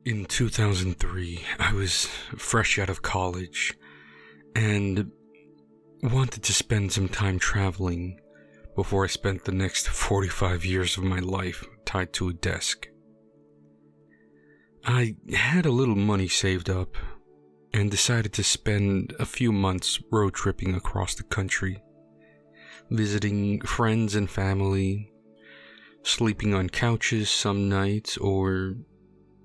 In 2003, I was fresh out of college and wanted to spend some time traveling before I spent the next 45 years of my life tied to a desk. I had a little money saved up and decided to spend a few months road tripping across the country, visiting friends and family, sleeping on couches some nights, or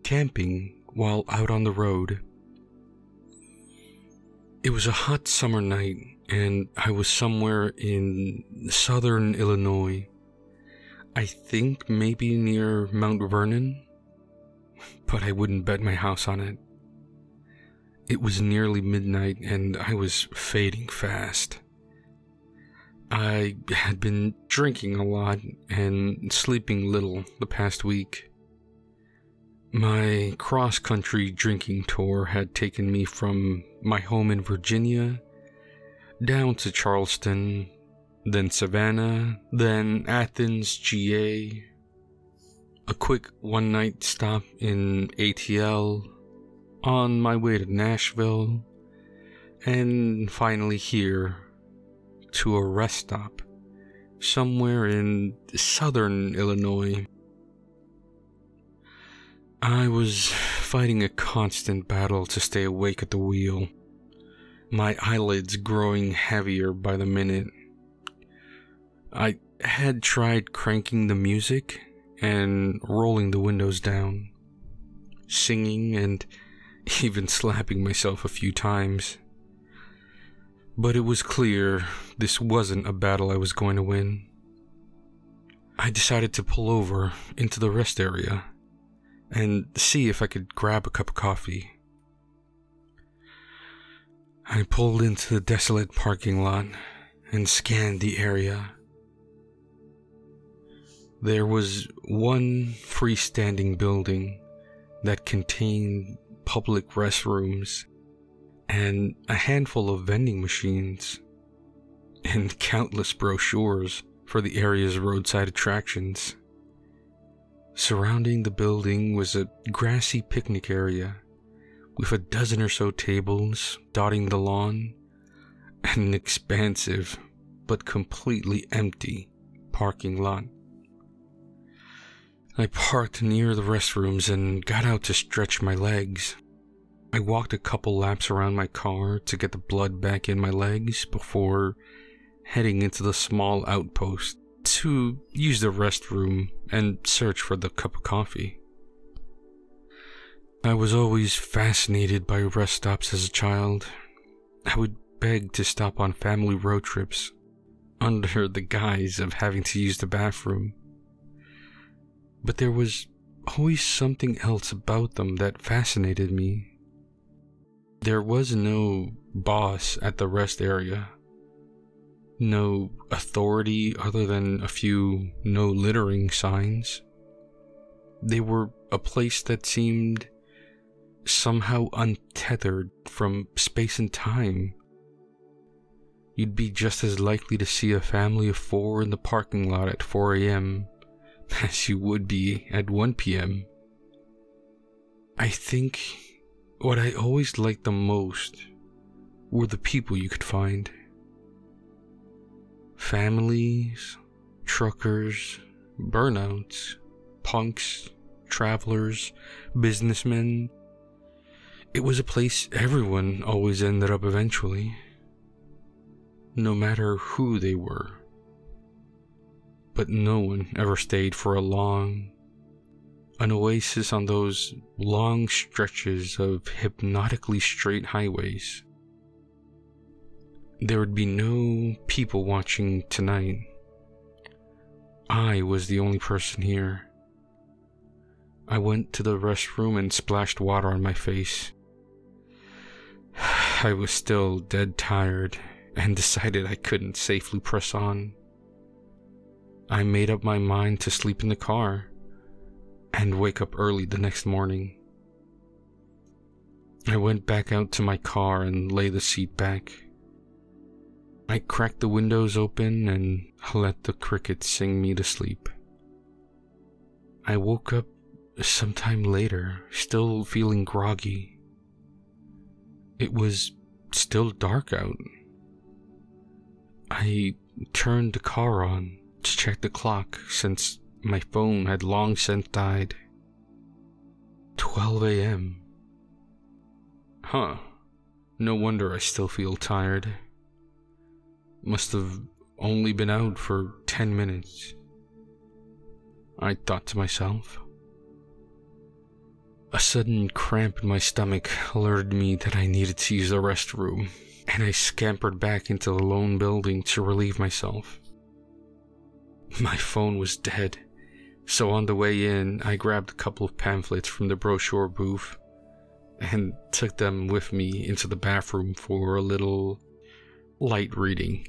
camping while out on the road. It was a hot summer night, and I was somewhere in southern Illinois. I think maybe near Mount Vernon, but I wouldn't bet my house on it. It was nearly midnight, and I was fading fast. I had been drinking a lot and sleeping little the past week. My cross-country drinking tour had taken me from my home in Virginia down to Charleston, then Savannah, then Athens, GA, a quick one-night stop in ATL, on my way to Nashville, and finally here to a rest stop somewhere in southern Illinois. I was fighting a constant battle to stay awake at the wheel, my eyelids growing heavier by the minute. I had tried cranking the music and rolling the windows down, singing and even slapping myself a few times. But it was clear this wasn't a battle I was going to win. I decided to pull over into the rest area and see if I could grab a cup of coffee. I pulled into the desolate parking lot and scanned the area. There was one freestanding building that contained public restrooms and a handful of vending machines and countless brochures for the area's roadside attractions. Surrounding the building was a grassy picnic area with a dozen or so tables dotting the lawn and an expansive but completely empty parking lot. I parked near the restrooms and got out to stretch my legs. I walked a couple laps around my car to get the blood back in my legs before heading into the small outpost to use the restroom and search for the cup of coffee. I was always fascinated by rest stops as a child. I would beg to stop on family road trips under the guise of having to use the bathroom. But there was always something else about them that fascinated me. There was no boss at the rest area. No authority other than a few no littering signs. They were a place that seemed somehow untethered from space and time. You'd be just as likely to see a family of 4 in the parking lot at 4 a.m. as you would be at 1 p.m. I think what I always liked the most were the people you could find. Families, truckers, burnouts, punks, travelers, businessmen. It was a place everyone always ended up eventually, no matter who they were. But no one ever stayed for an oasis on those long stretches of hypnotically straight highways. There would be no people watching tonight. I was the only person here. I went to the restroom and splashed water on my face. I was still dead tired and decided I couldn't safely press on. I made up my mind to sleep in the car and wake up early the next morning. I went back out to my car and lay the seat back. I cracked the windows open and let the crickets sing me to sleep. I woke up sometime later, still feeling groggy. It was still dark out. I turned the car on to check the clock since my phone had long since died. 12 a.m. Huh. No wonder I still feel tired. Must have only been out for 10 minutes. I thought to myself. A sudden cramp in my stomach alerted me that I needed to use the restroom, and I scampered back into the lone building to relieve myself. My phone was dead, so on the way in, I grabbed a couple of pamphlets from the brochure booth and took them with me into the bathroom for a little light reading.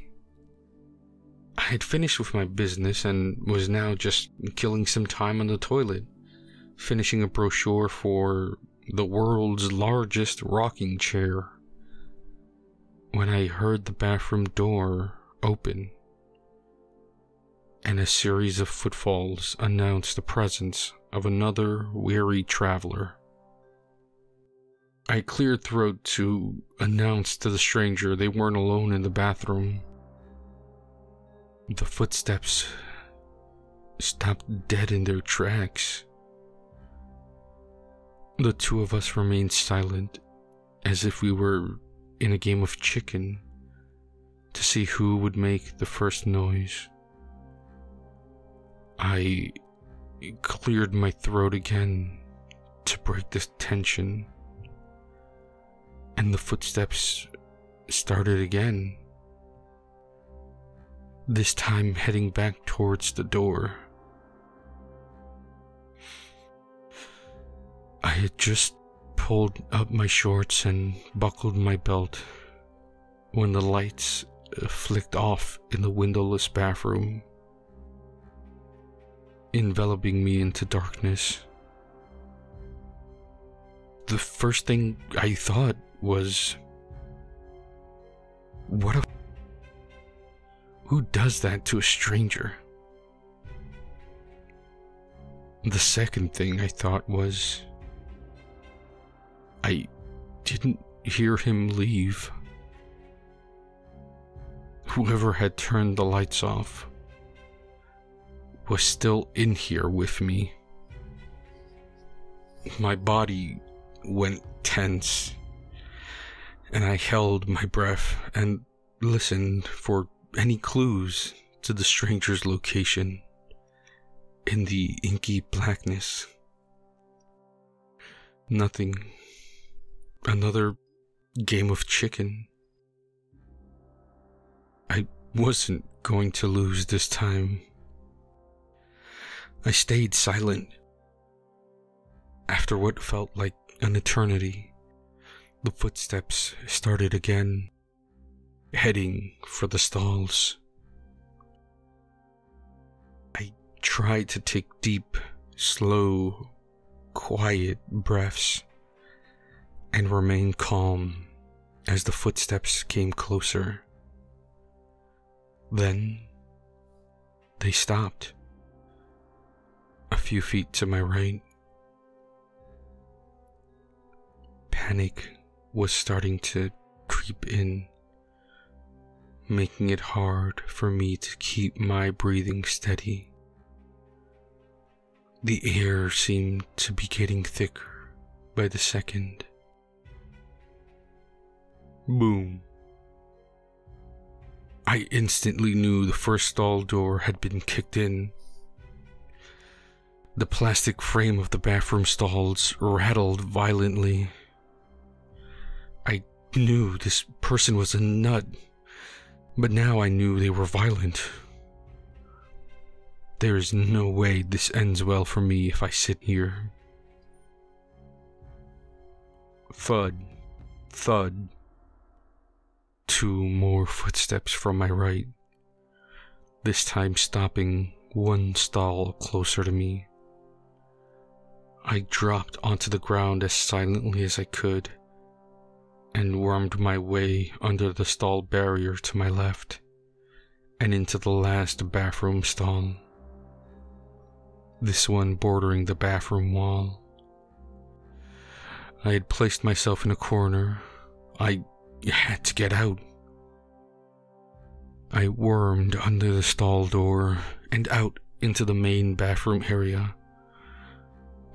I had finished with my business and was now just killing some time on the toilet, finishing a brochure for the world's largest rocking chair, when I heard the bathroom door open and a series of footfalls announced the presence of another weary traveler. I cleared throat to announce to the stranger they weren't alone in the bathroom. The footsteps stopped dead in their tracks. The two of us remained silent, as if we were in a game of chicken to see who would make the first noise. I cleared my throat again to break this tension, and the footsteps started again, this time heading back towards the door. I had just pulled up my shorts and buckled my belt when the lights flicked off in the windowless bathroom, enveloping me into darkness. The first thing I thought was, who does that to a stranger? The second thing I thought was, I didn't hear him leave. Whoever had turned the lights off was still in here with me. My body went tense, and I held my breath and listened for any clues to the stranger's location in the inky blackness. Nothing. Another game of chicken. I wasn't going to lose this time. I stayed silent. After what felt like an eternity, the footsteps started again, heading for the stalls. I tried to take deep, slow, quiet breaths and remain calm as the footsteps came closer. Then they stopped, a few feet to my right. Panic was starting to creep in, making it hard for me to keep my breathing steady. The air seemed to be getting thicker by the second. Boom. I instantly knew the first stall door had been kicked in. The plastic frame of the bathroom stalls rattled violently. I knew this person was a nut, but now I knew they were violent. There is no way this ends well for me if I sit here. Thud, thud. 2 more footsteps from my right, this time stopping one stall closer to me. I dropped onto the ground as silently as I could and wormed my way under the stall barrier to my left and into the last bathroom stall. this one bordering the bathroom wall. I had placed myself in a corner. I had to get out. I wormed under the stall door and out into the main bathroom area.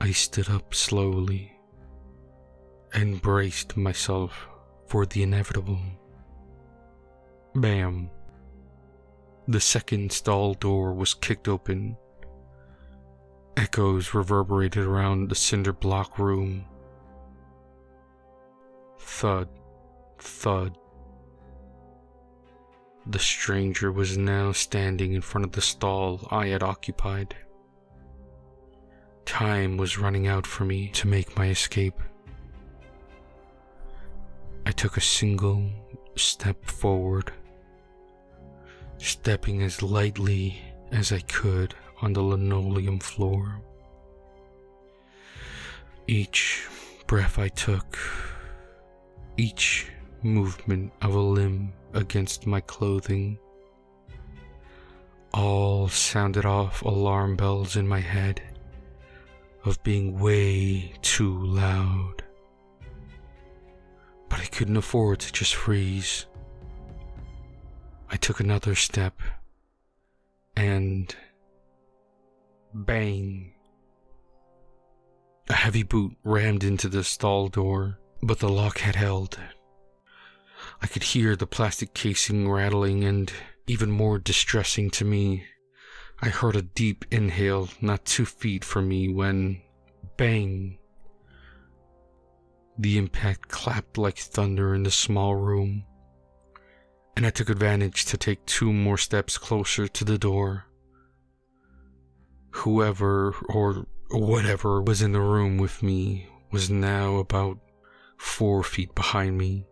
I stood up slowly and braced myself for the inevitable. Bam! The second stall door was kicked open. Echoes reverberated around the cinder block room. Thud, thud. The stranger was now standing in front of the stall I had occupied. Time was running out for me to make my escape. I took a single step forward, stepping as lightly as I could on the linoleum floor. Each breath I took, each movement of a limb against my clothing, all sounded off alarm bells in my head of being way too loud. But I couldn't afford to just freeze. I took another step, and bang! A heavy boot rammed into the stall door, but the lock had held. I could hear the plastic casing rattling, and even more distressing to me, I heard a deep inhale not 2 feet from me when, bang! The impact clapped like thunder in the small room, and I took advantage to take 2 more steps closer to the door. Whoever or whatever was in the room with me was now about 4 feet behind me.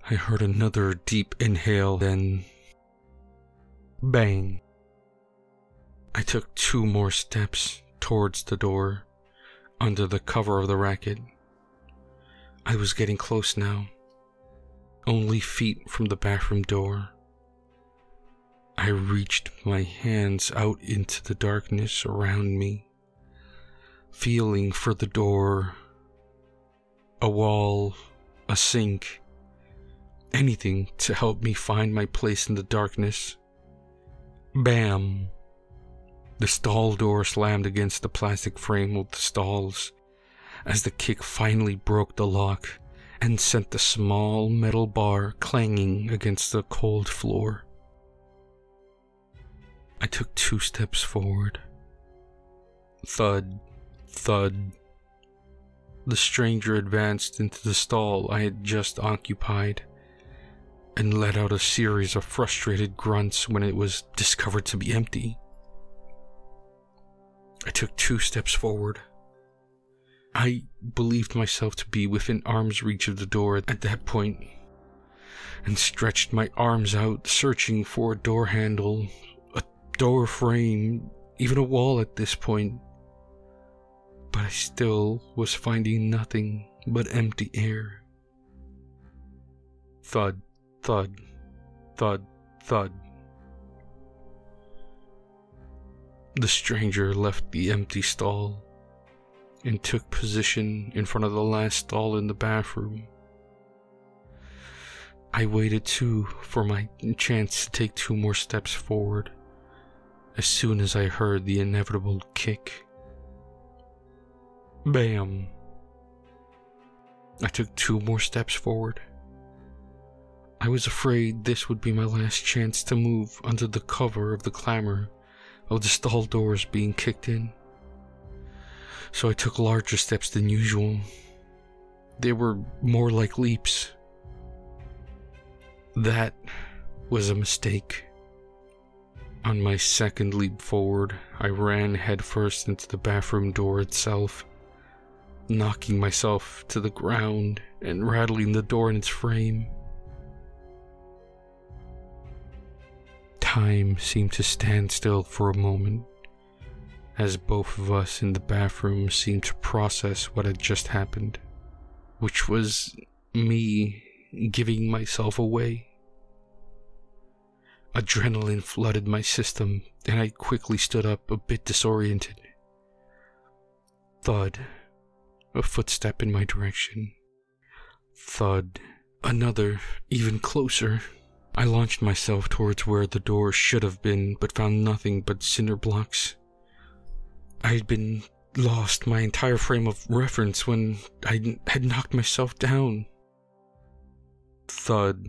I heard another deep inhale, then bang! I took 2 more steps towards the door, under the cover of the racket. I was getting close now, only feet from the bathroom door. I reached my hands out into the darkness around me, feeling for the door, a wall, a sink, anything to help me find my place in the darkness. Bam! The stall door slammed against the plastic frame of the stalls as the kick finally broke the lock and sent the small metal bar clanging against the cold floor. I took 2 steps forward. Thud, thud. The stranger advanced into the stall I had just occupied and let out a series of frustrated grunts when it was discovered to be empty. I took 2 steps forward. I believed myself to be within arm's reach of the door at that point, and stretched my arms out, searching for a door handle, a door frame, even a wall at this point. But I still was finding nothing but empty air. Thud, thud, thud, thud. The stranger left the empty stall and took position in front of the last stall in the bathroom. I waited too for my chance to take 2 more steps forward as soon as I heard the inevitable kick. Bam! I took 2 more steps forward. I was afraid this would be my last chance to move under the cover of the clamor of the stall doors being kicked in. So I took larger steps than usual. They were more like leaps. That was a mistake. On my second leap forward, I ran headfirst into the bathroom door itself, knocking myself to the ground and rattling the door in its frame. Time seemed to stand still for a moment, as both of us in the bathroom seemed to process what had just happened, which was me giving myself away. Adrenaline flooded my system, and I quickly stood up, a bit disoriented. Thud. A footstep in my direction. Thud. Another, even closer. I launched myself towards where the door should have been, but found nothing but cinder blocks. I had been lost my entire frame of reference when I had knocked myself down. Thud.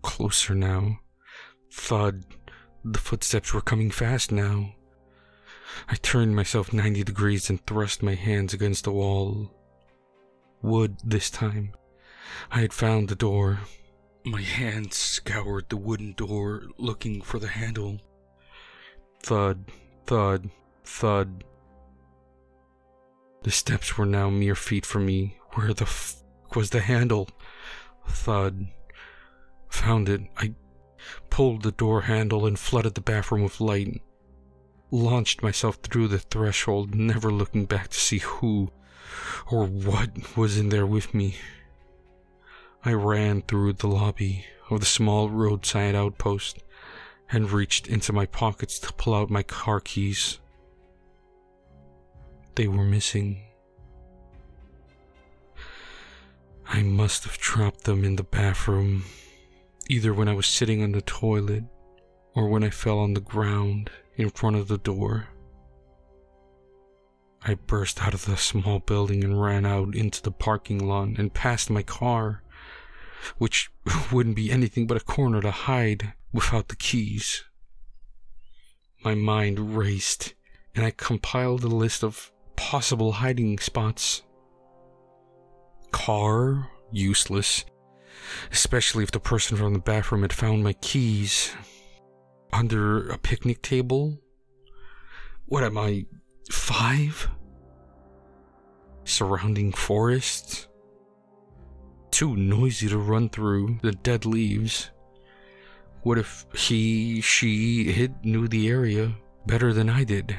Closer now. Thud. The footsteps were coming fast now. I turned myself 90 degrees and thrust my hands against the wall. Wood this time. I had found the door. My hands scoured the wooden door, looking for the handle. Thud, thud, thud. The steps were now mere feet from me. Where the f was the handle? Thud. Found it. I pulled the door handle and flooded the bathroom with light. Launched myself through the threshold, never looking back to see who or what was in there with me. I ran through the lobby of the small roadside outpost and reached into my pockets to pull out my car keys. They were missing. I must have dropped them in the bathroom, either when I was sitting on the toilet or when I fell on the ground in front of the door. I burst out of the small building and ran out into the parking lot and past my car, which wouldn't be anything but a corner to hide without the keys. My mind raced, and I compiled a list of possible hiding spots. Car? Useless. Especially if the person from the bathroom had found my keys. Under a picnic table? What am I, 5? Surrounding forests? Too noisy to run through the dead leaves. What if he, she, it knew the area better than I did?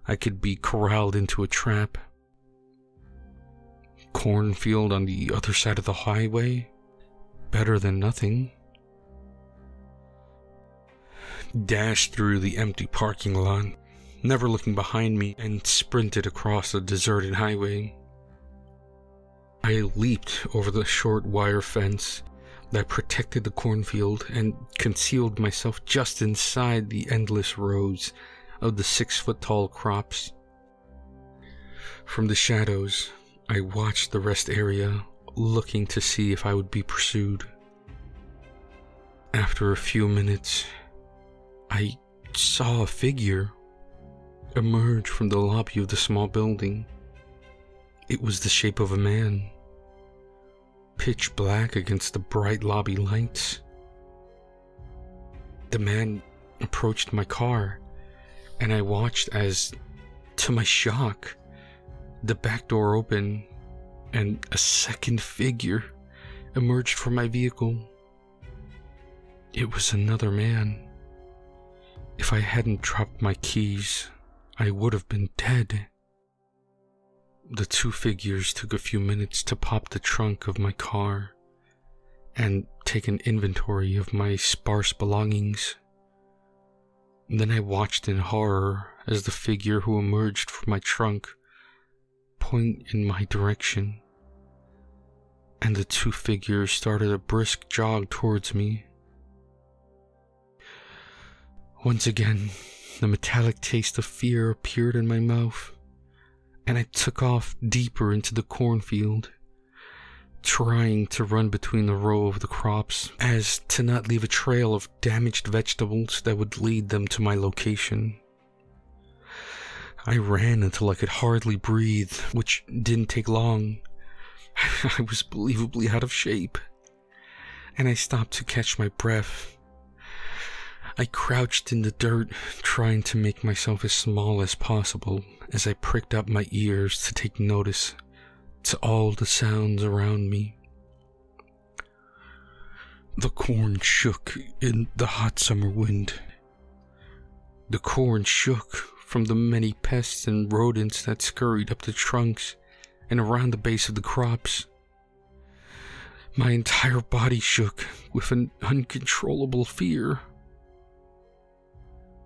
I could be corralled into a trap. Cornfield on the other side of the highway? Better than nothing. Dashed through the empty parking lot, never looking behind me, and sprinted across the deserted highway. I leaped over the short wire fence that protected the cornfield and concealed myself just inside the endless rows of the 6-foot-tall crops. From the shadows, I watched the rest area, looking to see if I would be pursued. After a few minutes, I saw a figure emerge from the lobby of the small building. It was the shape of a man, pitch black against the bright lobby lights. The man approached my car, and I watched as, to my shock, the back door opened and a second figure emerged from my vehicle. It was another man. If I hadn't dropped my keys, I would have been dead. The two figures took a few minutes to pop the trunk of my car and take an inventory of my sparse belongings. Then I watched in horror as the figure who emerged from my trunk point in my direction, and the two figures started a brisk jog towards me. Once again, the metallic taste of fear appeared in my mouth, and I took off deeper into the cornfield, trying to run between the row of the crops as to not leave a trail of damaged vegetables that would lead them to my location. I ran until I could hardly breathe, which didn't take long. I was believably out of shape, and I stopped to catch my breath. I crouched in the dirt, trying to make myself as small as possible as I pricked up my ears to take notice to all the sounds around me. The corn shook in the hot summer wind. The corn shook from the many pests and rodents that scurried up the trunks and around the base of the crops. My entire body shook with an uncontrollable fear.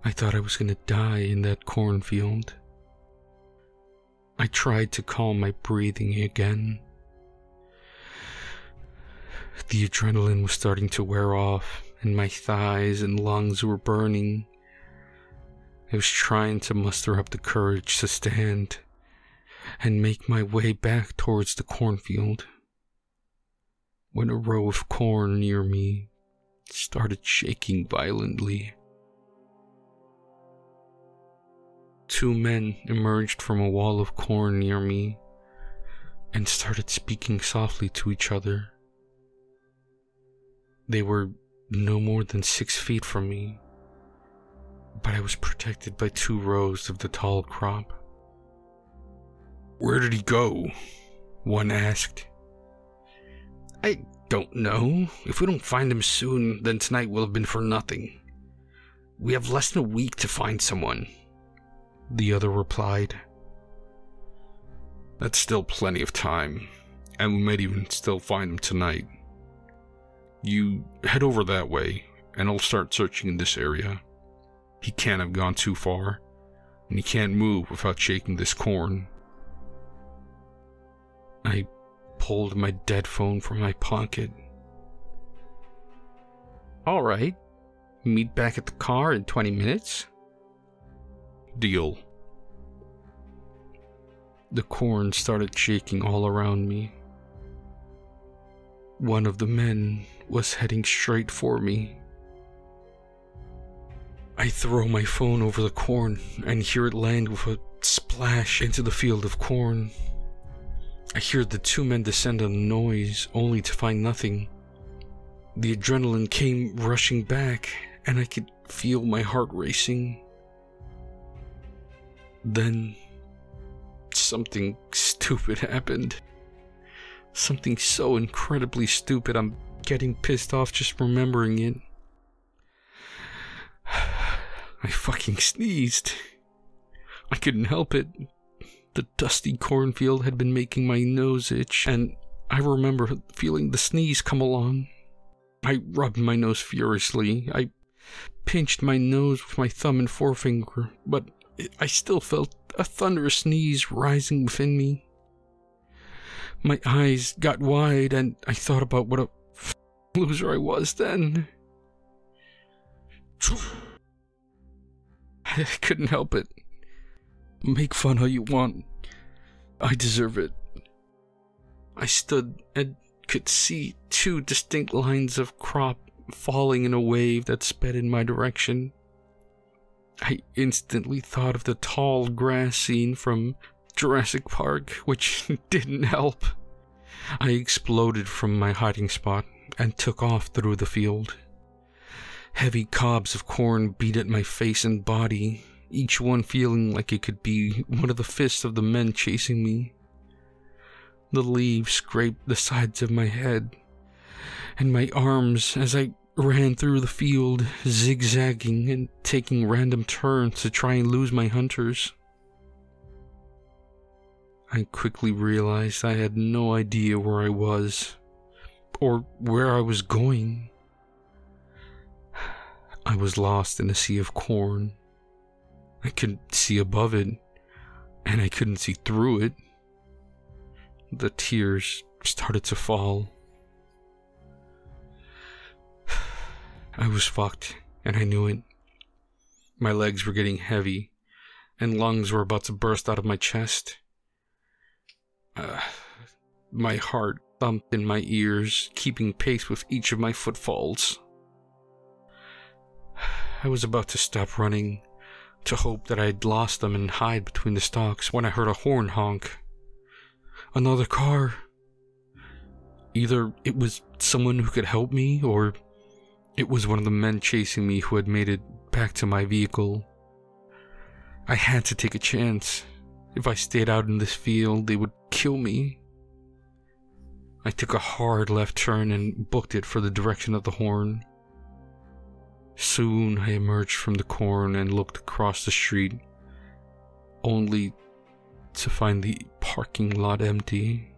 I thought I was gonna die in that cornfield. I tried to calm my breathing again. The adrenaline was starting to wear off, and my thighs and lungs were burning. I was trying to muster up the courage to stand and make my way back towards the cornfield, when a row of corn near me started shaking violently. 2 men emerged from a wall of corn near me and started speaking softly to each other. They were no more than 6 feet from me, but I was protected by 2 rows of the tall crop. "Where did he go?" one asked. "I don't know. If we don't find him soon, then tonight will have been for nothing. We have less than a week to find someone," the other replied. "That's still plenty of time, and we might even still find him tonight. You head over that way, and I'll start searching in this area. He can't have gone too far, and he can't move without shaking this corn." I pulled my dead phone from my pocket. "All right, meet back at the car in 20 minutes. "Deal." The corn started shaking all around me. One of the men was heading straight for me. I throw my phone over the corn and hear it land with a splash into the field of corn. I hear the 2 men descend on the noise, only to find nothing. The adrenaline came rushing back, and I could feel my heart racing. Then, something stupid happened. Something so incredibly stupid, I'm getting pissed off just remembering it. I fucking sneezed. I couldn't help it. The dusty cornfield had been making my nose itch, and I remember feeling the sneeze come along. I rubbed my nose furiously. I pinched my nose with my thumb and forefinger, but I still felt a thunderous sneeze rising within me. My eyes got wide, and I thought about what a loser I was then. I couldn't help it. Make fun how you want. I deserve it. I stood and could see 2 distinct lines of crop falling in a wave that sped in my direction. I instantly thought of the tall grass scene from Jurassic Park, which didn't help. I exploded from my hiding spot and took off through the field. Heavy cobs of corn beat at my face and body, each one feeling like it could be one of the fists of the men chasing me. The leaves scraped the sides of my head and my arms as I ran through the field, zigzagging and taking random turns to try and lose my hunters. I quickly realized I had no idea where I was, or where I was going. I was lost in a sea of corn. I could see above it, and I couldn't see through it. The tears started to fall. I was fucked, and I knew it. My legs were getting heavy, and lungs were about to burst out of my chest. My heart thumped in my ears, keeping pace with each of my footfalls. I was about to stop running, to hope that I'd lost them and hide between the stalks, when I heard a horn honk. Another car. Either it was someone who could help me, or it was one of the men chasing me who had made it back to my vehicle. I had to take a chance. If I stayed out in this field, they would kill me. I took a hard left turn and booked it for the direction of the horn. Soon I emerged from the corn and looked across the street, only to find the parking lot empty,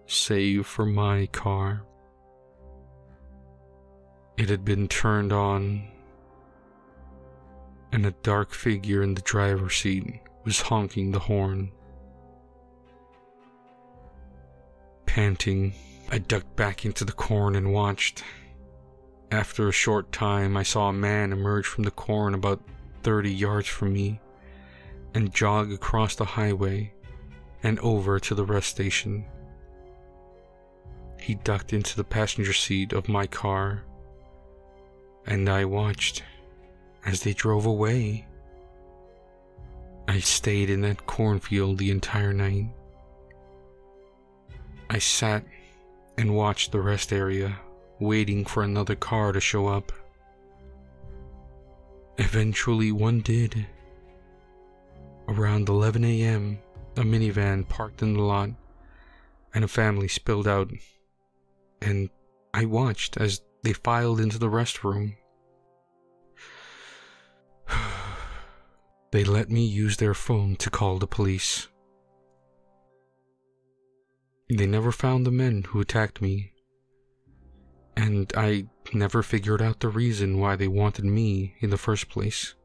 save for my car. It had been turned on. and a dark figure in the driver's seat was honking the horn. Panting, I ducked back into the corn and watched. After a short time, I saw a man emerge from the corn about 30 yards from me and jog across the highway and over to the rest station. He ducked into the passenger seat of my car, and I watched as they drove away. I stayed in that cornfield the entire night. I sat and watched the rest area, waiting for another car to show up. Eventually one did. Around 11 a.m., a minivan parked in the lot, and a family spilled out, and I watched as they filed into the restroom. They let me use their phone to call the police. They never found the men who attacked me, and I never figured out the reason why they wanted me in the first place.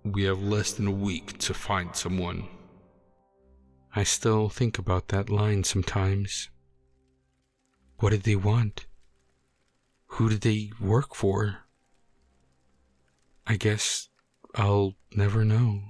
We have less than a week to find someone. I still think about that line sometimes. What did they want? Who did they work for? I guess I'll never know.